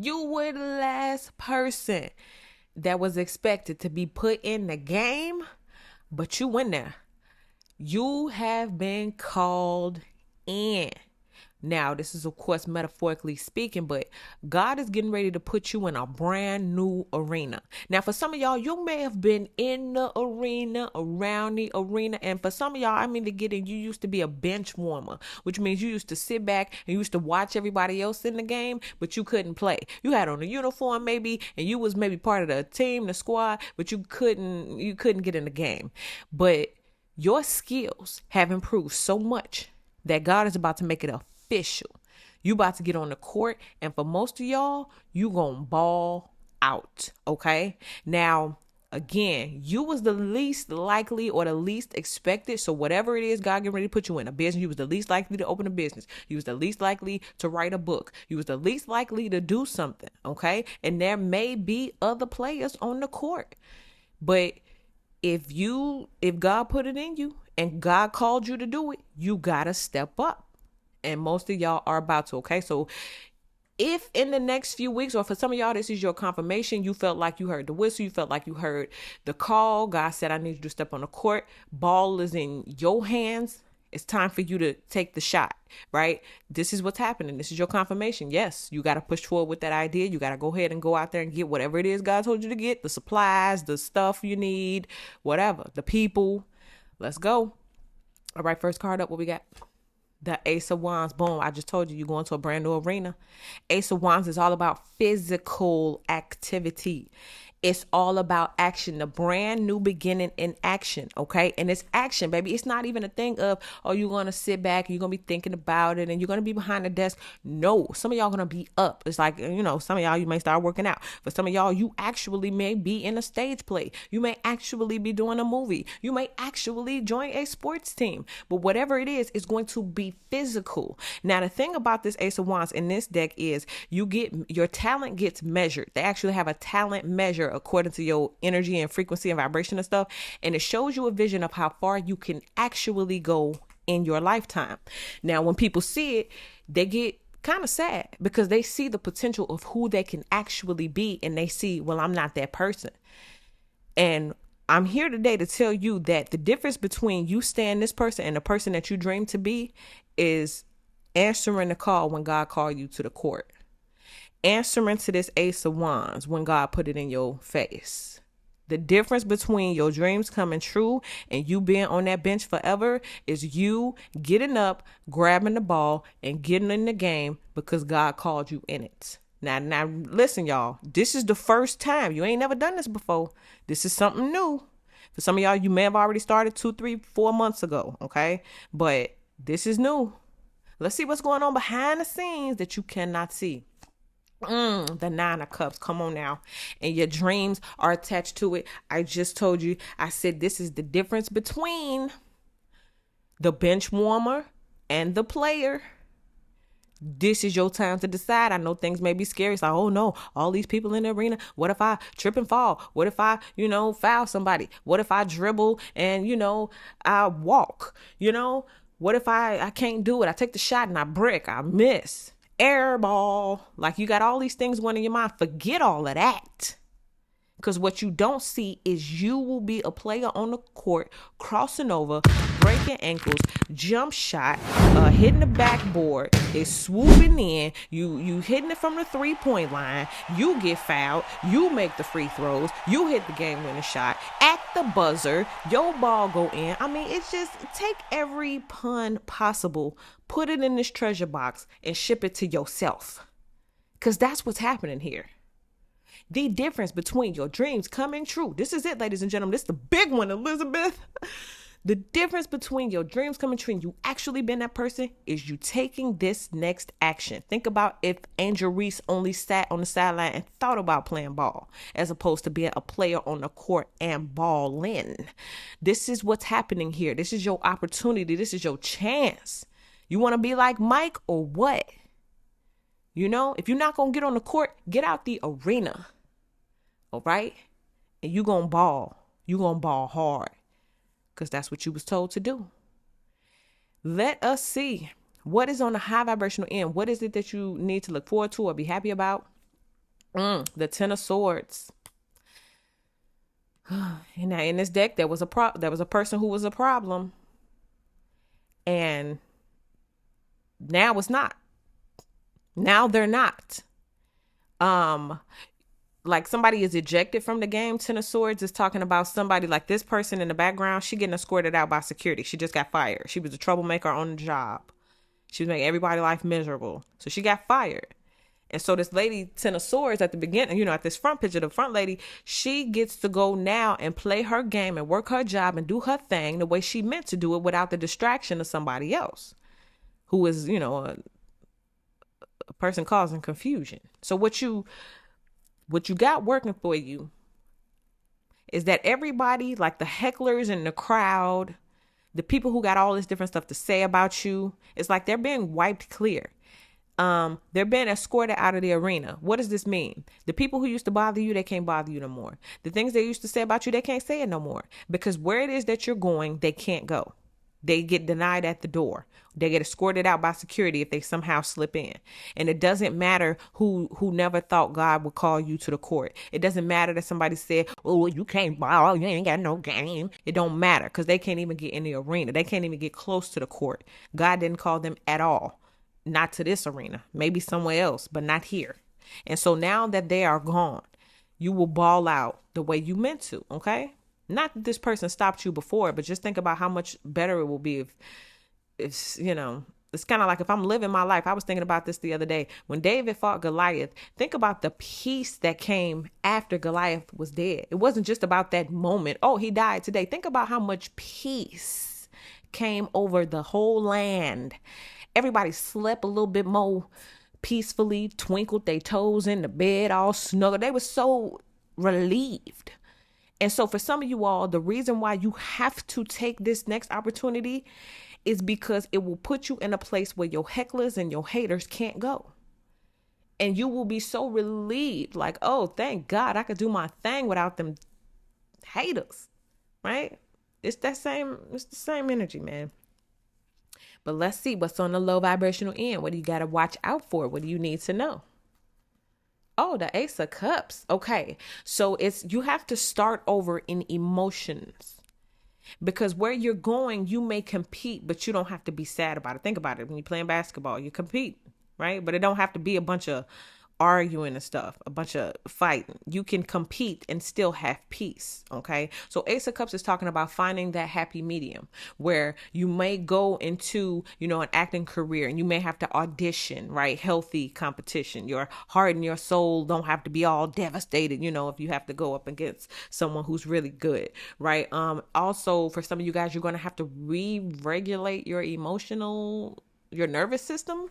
You were the last person that was expected to be put in the game, but you went there. You have been called in. Now, this is, of course, metaphorically speaking, but God is getting ready to put you in a brand new arena. Now, for some of y'all, you may have been in the arena, around the arena. And for some of y'all, I mean, to get in, you used to be a bench warmer, which means you used to sit back and you used to watch everybody else in the game, but you couldn't play. You had on a uniform maybe, and you was maybe part of the team, the squad, but you couldn't get in the game. But your skills have improved so much that God is about to make it official. You about to get on the court, and for most of y'all, you gonna ball out. Okay. Now, again, you was the least likely or the least expected. So whatever it is, God getting ready to put you in a business, you was the least likely to open a business. You was the least likely to write a book. You was the least likely to do something. Okay. And there may be other players on the court, but if God put it in you and God called you to do it, you gotta step up. And most of y'all are about to. Okay, so if in the next few weeks, or for some of y'all, this is your confirmation, you felt like you heard the whistle, you felt like you heard the call, God said, I need you to step on the court, ball is in your hands, it's time for you to take the shot, right? This is what's happening. This is your confirmation. Yes, you got to push forward with that idea. You got to go ahead and go out there and get whatever it is God told you to get, the supplies, the stuff you need, whatever, the people. Let's go. All right, first card up, what we got? The Ace of Wands. Boom. I just told you, you're going to a brand new arena. Ace of Wands is all about physical activity. It's all about action, the brand new beginning in action. Okay. And it's action, baby. It's not even a thing of, oh, you're going to sit back and you're going to be thinking about it and you're going to be behind the desk. No, some of y'all going to be up. It's like, some of y'all, you may start working out. For some of y'all, you actually may be in a stage play. You may actually be doing a movie. You may actually join a sports team. But whatever it is, it's going to be physical. Now, the thing about this Ace of Wands in this deck is your talent gets measured. They actually have a talent measure according to your energy and frequency and vibration and stuff. And it shows you a vision of how far you can actually go in your lifetime. Now, when people see it, they get kind of sad because they see the potential of who they can actually be. And they see, well, I'm not that person. And I'm here today to tell you that the difference between you staying this person and the person that you dream to be is answering the call when God called you to the court. Answering to this Ace of Wands when God put it in your face. The difference between your dreams coming true and you being on that bench forever is you getting up, grabbing the ball, and getting in the game because God called you in it. Now, listen, y'all. This is the first time. You ain't never done this before. This is something new. For some of y'all, you may have already started 2, 3, 4 months ago, okay? But this is new. Let's see what's going on behind the scenes that you cannot see. The Nine of Cups, come on now. And your dreams are attached to it. I just told you, I said this is the difference between the bench warmer and the player. This is your time to decide. I know things may be scary. It's like, oh no, all these people in the arena. What if I trip and fall? What if I, foul somebody? What if I dribble and, I walk? What if I can't do it? I take the shot and I brick, I miss. Air ball. Like, you got all these things going in your mind. Forget all of that. Because what you don't see is you will be a player on the court, crossing over, breaking ankles, jump shot, hitting the backboard, is swooping in, you hitting it from the 3-point line, you get fouled, you make the free throws, you hit the game-winning shot, at the buzzer, your ball go in. I mean, it's just, take every pun possible, put it in this treasure box, and ship it to yourself. Because that's what's happening here. The difference between your dreams coming true. This is it, ladies and gentlemen. This is the big one, Elizabeth. The difference between your dreams coming true and you actually being that person is you taking this next action. Think about if Angel Reese only sat on the sideline and thought about playing ball as opposed to being a player on the court and balling. This is what's happening here. This is your opportunity. This is your chance. You want to be like Mike or what? If you're not going to get on the court, get out the arena. All right? And you going to ball. You going to ball hard. Because that's what you was told to do. Let us see what is on the high vibrational end. What is it that you need to look forward to or be happy about? The Ten of Swords. And now in this deck, there was a person who was a problem, and now it's not. Now they're not. Um, like somebody is ejected from the game. Ten of Swords is talking about somebody like this person in the background. She getting escorted out by security. She just got fired. She was a troublemaker on the job. She was making everybody's life miserable. So she got fired. And so this lady, Ten of Swords, at the beginning, at this front picture, the front lady, she gets to go now and play her game and work her job and do her thing the way she meant to do it without the distraction of somebody else who is, a person causing confusion. So what you got working for you is that everybody, like the hecklers in the crowd, the people who got all this different stuff to say about you, it's like they're being wiped clear. They're being escorted out of the arena. What does this mean? The people who used to bother you, they can't bother you no more. The things they used to say about you, they can't say it no more. Because where it is that you're going, they can't go. They get denied at the door. They get escorted out by security if they somehow slip in. And it doesn't matter who never thought God would call you to the court. It doesn't matter that somebody said, oh, you can't ball, you ain't got no game. It don't matter because they can't even get in the arena. They can't even get close to the court. God didn't call them at all. Not to this arena, maybe somewhere else, but not here. And so now that they are gone, you will ball out the way you meant to, okay? Not that this person stopped you before, but just think about how much better it will be if it's, it's kind of like if I'm living my life. I was thinking about this the other day. When David fought Goliath, think about the peace that came after Goliath was dead. It wasn't just about that moment. Oh, he died today. Think about how much peace came over the whole land. Everybody slept a little bit more peacefully, twinkled their toes in the bed, all snuggled. They were so relieved. And so for some of you all, the reason why you have to take this next opportunity is because it will put you in a place where your hecklers and your haters can't go. And you will be so relieved, like, oh, thank God I could do my thing without them haters, right? It's the same energy, man. But let's see what's on the low vibrational end. What do you got to watch out for? What do you need to know? Oh, the Ace of Cups. Okay. So you have to start over in emotions, because where you're going, you may compete, but you don't have to be sad about it. Think about it. When you're playing basketball, you compete, right? But it don't have to be a bunch of arguing and stuff, a bunch of fighting. You can compete and still have peace. Okay. So Ace of Cups is talking about finding that happy medium where you may go into, an acting career and you may have to audition, right? Healthy competition. Your heart and your soul don't have to be all devastated, if you have to go up against someone who's really good, right? Also for some of you guys, you're going to have to re-regulate your nervous system,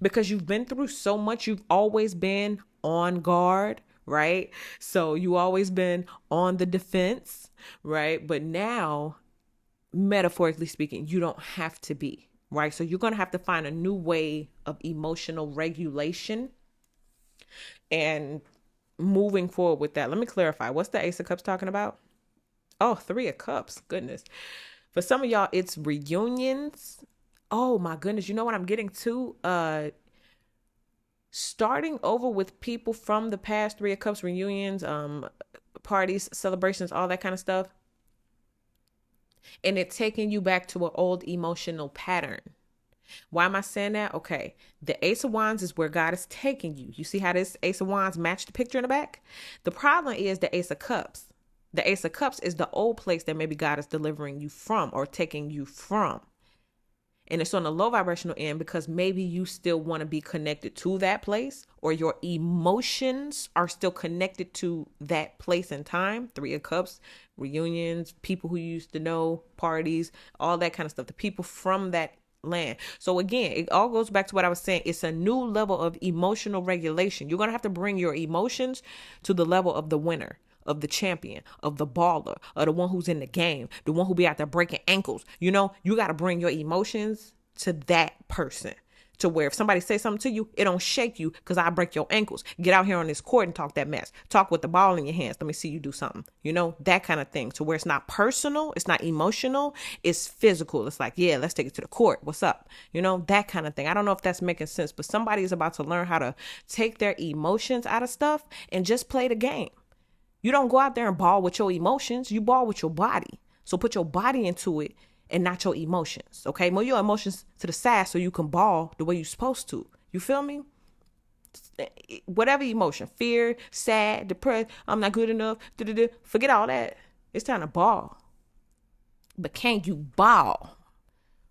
because you've been through so much. You've always been on guard, right? So you always been on the defense, right? But now, metaphorically speaking, you don't have to be, right? So you're going to have to find a new way of emotional regulation and moving forward with that. Let me clarify. What's the Ace of Cups talking about? Oh, Three of Cups. Goodness. For some of y'all, it's reunions. Oh my goodness. You know what I'm getting to? Starting over with people from the past. Three of Cups, reunions, parties, celebrations, all that kind of stuff. And it's taking you back to an old emotional pattern. Why am I saying that? Okay. The Ace of Wands is where God is taking you. You see how this Ace of Wands matched the picture in the back? The problem is the Ace of Cups. The Ace of Cups is the old place that maybe God is delivering you from or taking you from. And it's on the low vibrational end because maybe you still want to be connected to that place, or your emotions are still connected to that place and time. Three of Cups, reunions, people who you used to know, parties, all that kind of stuff. The people from that land. So again, it all goes back to what I was saying. It's a new level of emotional regulation. You're going to have to bring your emotions to the level of the winner, of the champion, of the baller, of the one who's in the game, the one who be out there breaking ankles. You got to bring your emotions to that person to where if somebody say something to you, it don't shake you because I break your ankles. Get out here on this court and talk that mess. Talk with the ball in your hands. Let me see you do something. You know, that kind of thing, to where it's not personal, it's not emotional, it's physical. It's like, yeah, let's take it to the court. What's up? You know, that kind of thing. I don't know if that's making sense, but somebody is about to learn how to take their emotions out of stuff and just play the game. You don't go out there and ball with your emotions. You ball with your body. So put your body into it and not your emotions. Okay, move your emotions to the side so you can ball the way you're supposed to. You feel me? Whatever emotion, fear, sad, depressed, I'm not good enough, forget all that. It's time to ball. But can you ball?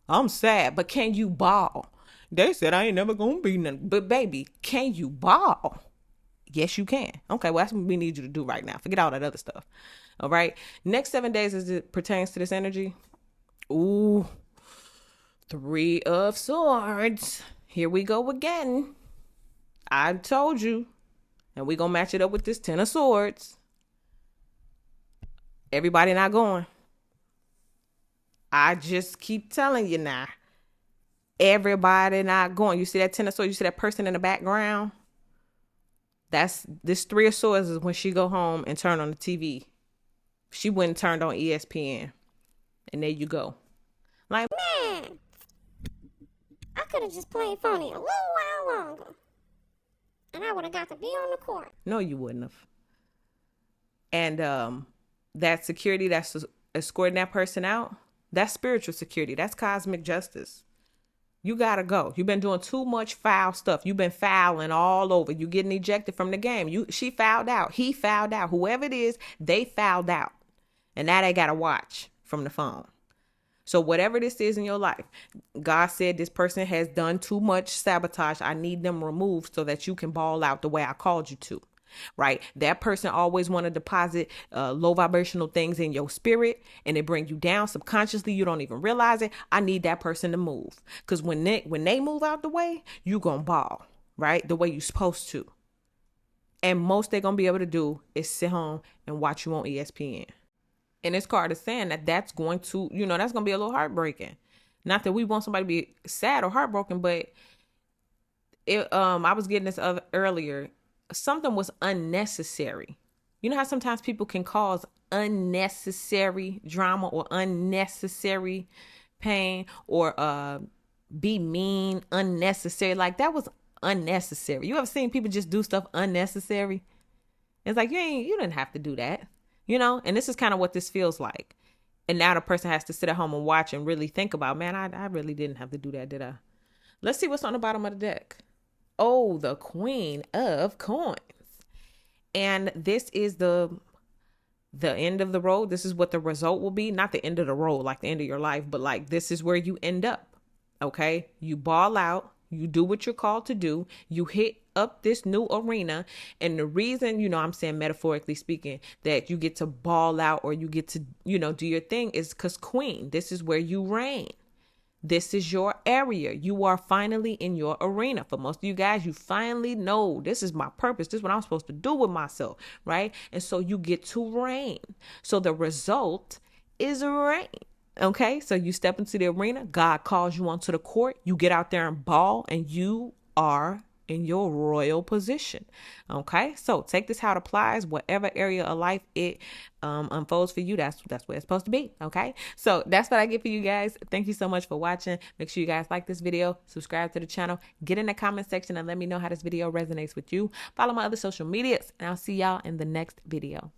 I'm sad, but can you ball? They said I ain't never gonna be nothing. But baby, can you ball? Yes, you can. Okay, well, that's what we need you to do right now. Forget all that other stuff. All right. Next 7 days as it pertains to this energy. Ooh, 3 of Swords. Here we go again. I told you. And we're going to match it up with this 10 of Swords. Everybody not going. I just keep telling you now. Everybody not going. You see that 10 of Swords? You see that person in the background? That's this 3 of Swords is when she go home and turn on the TV. She went and turned on ESPN. And there you go. Like, man, I could have just played phony a little while longer. And I would have got to be on the court. No, you wouldn't have. And that security that's escorting that person out, that's spiritual security. That's cosmic justice. You gotta go. You've been doing too much foul stuff. You've been fouling all over. You getting ejected from the game. She fouled out. He fouled out. Whoever it is, they fouled out. And now they gotta watch from the phone. So whatever this is in your life, God said this person has done too much sabotage. I need them removed so that you can ball out the way I called you to. Right? That person always want to deposit low vibrational things in your spirit, and they bring you down subconsciously. You don't even realize it. I need that person to move, because when they move out the way, you gonna ball, right? The way you supposed to. And most they're gonna be able to do is sit home and watch you on ESPN. And this card is saying that that's going to, that's going to be a little heartbreaking. Not that we want somebody to be sad or heartbroken, but I was getting this earlier. Something was unnecessary. You know how sometimes people can cause unnecessary drama or unnecessary pain, or be mean, unnecessary. Like, that was unnecessary. You ever seen people just do stuff unnecessary? It's like, you didn't have to do that. And this is kind of what this feels like. And now the person has to sit at home and watch and really think about, man, I really didn't have to do that, did I? Let's see what's on the bottom of the deck. Oh, the Queen of Coins. And this is the end of the road. This is what the result will be. Not the end of the road, like the end of your life, but like this is where you end up. Okay? You ball out. You do what you're called to do. You hit up this new arena. And the reason, I'm saying metaphorically speaking, that you get to ball out or you get to, do your thing is because Queen, this is where you reign. This is your area. You are finally in your arena. For most of you guys, you finally know this is my purpose. This is what I'm supposed to do with myself, right? And so you get to reign. So the result is reign. Okay, so you step into the arena. God calls you onto the court. You get out there and ball, and you are in your royal position. Okay, so take this how it applies. Whatever area of life it unfolds for you, that's where it's supposed to be. Okay, so that's what I get for you guys. Thank you so much for watching. Make sure you guys like this video, subscribe to the channel, get in the comment section and let me know how this video resonates with you. Follow my other social medias, and I'll see y'all in the next video.